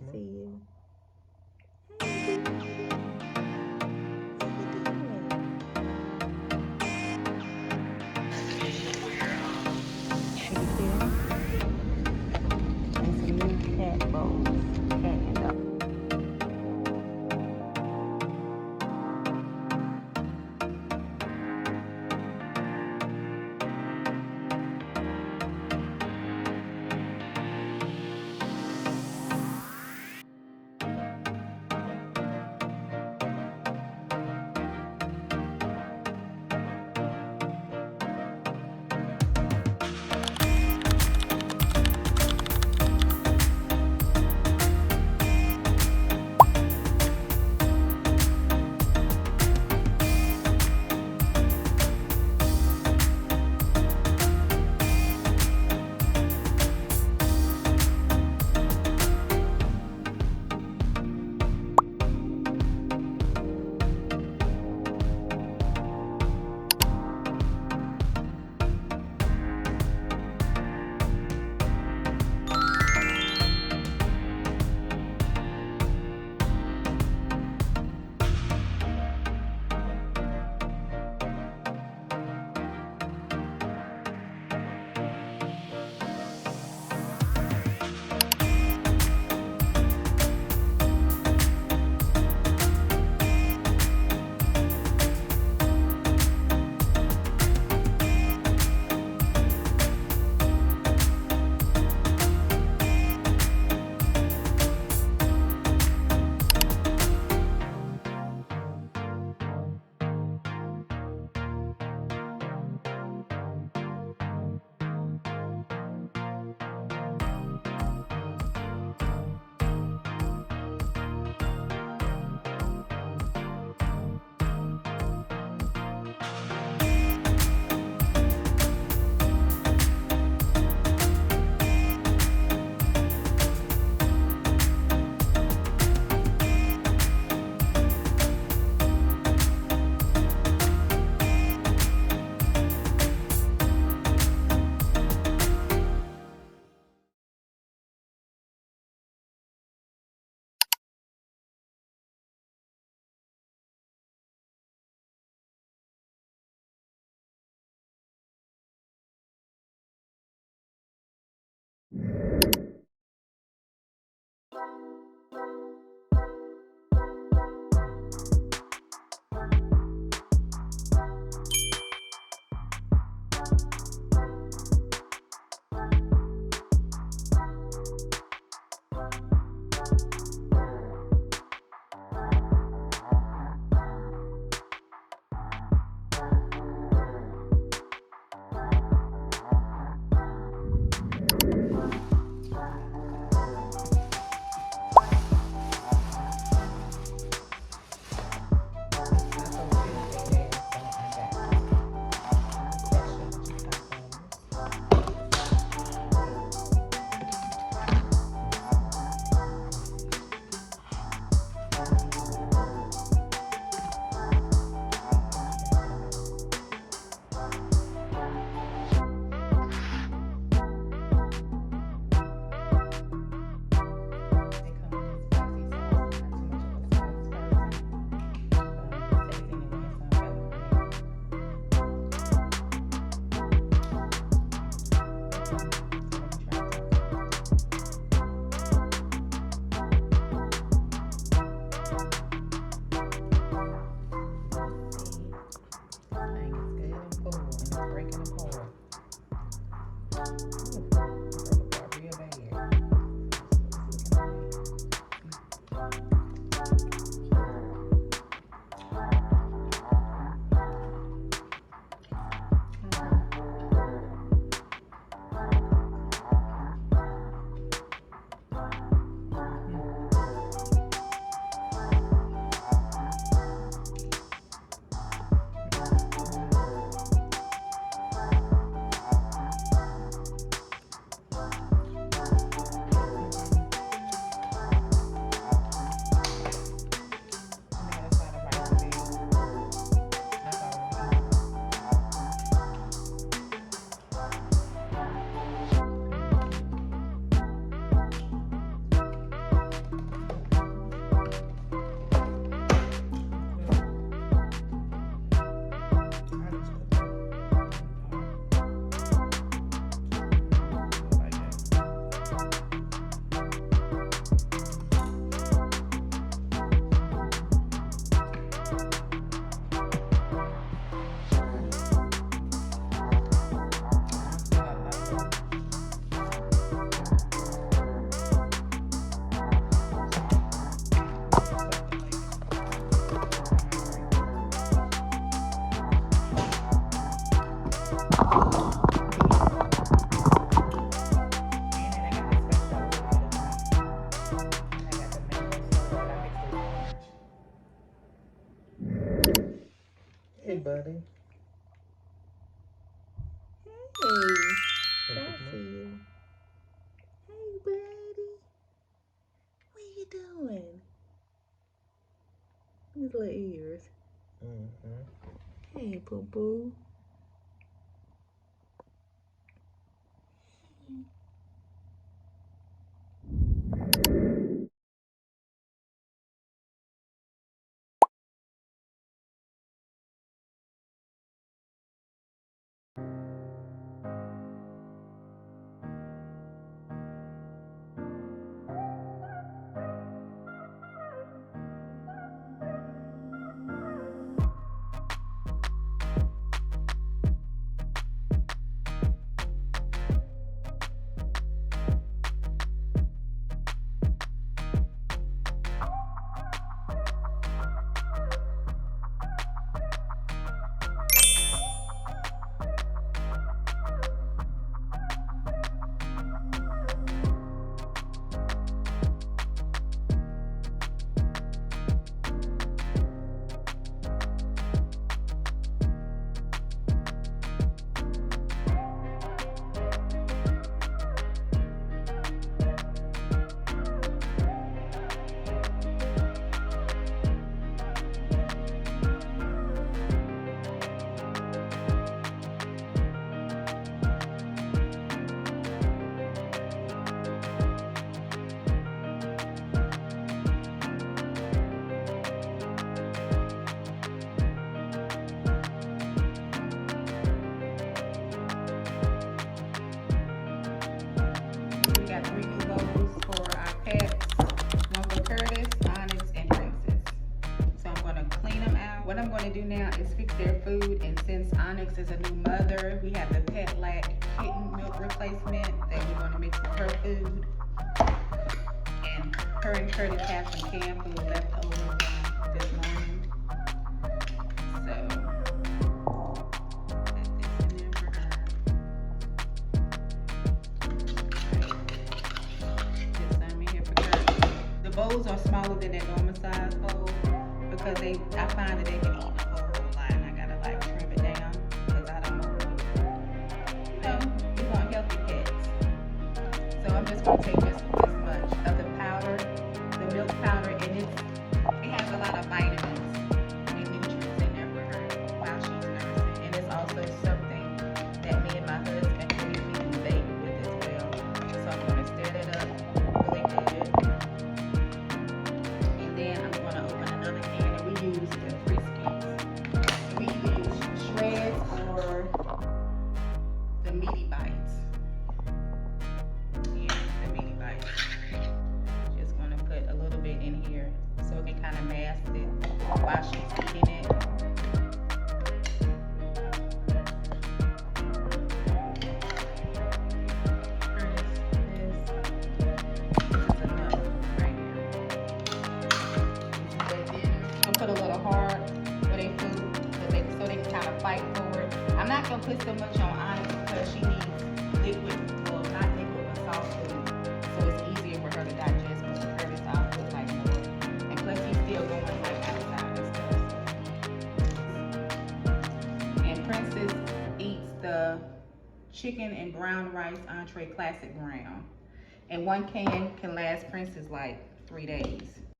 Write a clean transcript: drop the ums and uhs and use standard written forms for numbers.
see Mama. you. Hey, how you doing? Pretty good. And some new cat bowls. Cat and dog. buddy. Hey, talk to you. Hey, buddy. What you doing? His little ears. Hey, boo boo. We got 3 new bowls for our pets. One for Curtis, Onyx, and Princess. So I'm going to clean them out. What I'm going to do now is fix their food. And since Onyx is a new mother, we have the Pet Lac kitten milk replacement that we're going to mix with her food. And her and Curtis have some canned food left over this morning. So put this in there for her. This some in here for Curtis. The bowls are smaller than their normal size bowl because I find that they can eat a whole lot, and I gotta like trim it down because I don't we want healthy pets. So I'm just gonna take this much of the powder, the milk powder, and it has a lot of vitamins and nutrients in there for her while she's nursing, and it's also something that me and my husband really feed the baby with as well. So I'm gonna stir it up really good, and then I'm gonna open another can, and we use the Friskies. We use shreds or the meaty bites. Yeah, the meaty bites. Just gonna put a little bit in here so it can kind of mask it while she's eating it. Put a little hard for their food so they can kind of fight for it. I'm not gonna put so much on Onyx because she needs liquid, well not liquid but soft food, so it's easier for her to digest. But Curtis, I'll put like more, and plus he's still going like outside and stuff. And Princess eats the chicken and brown rice entree classic brown, and one can last Princess like 3 days.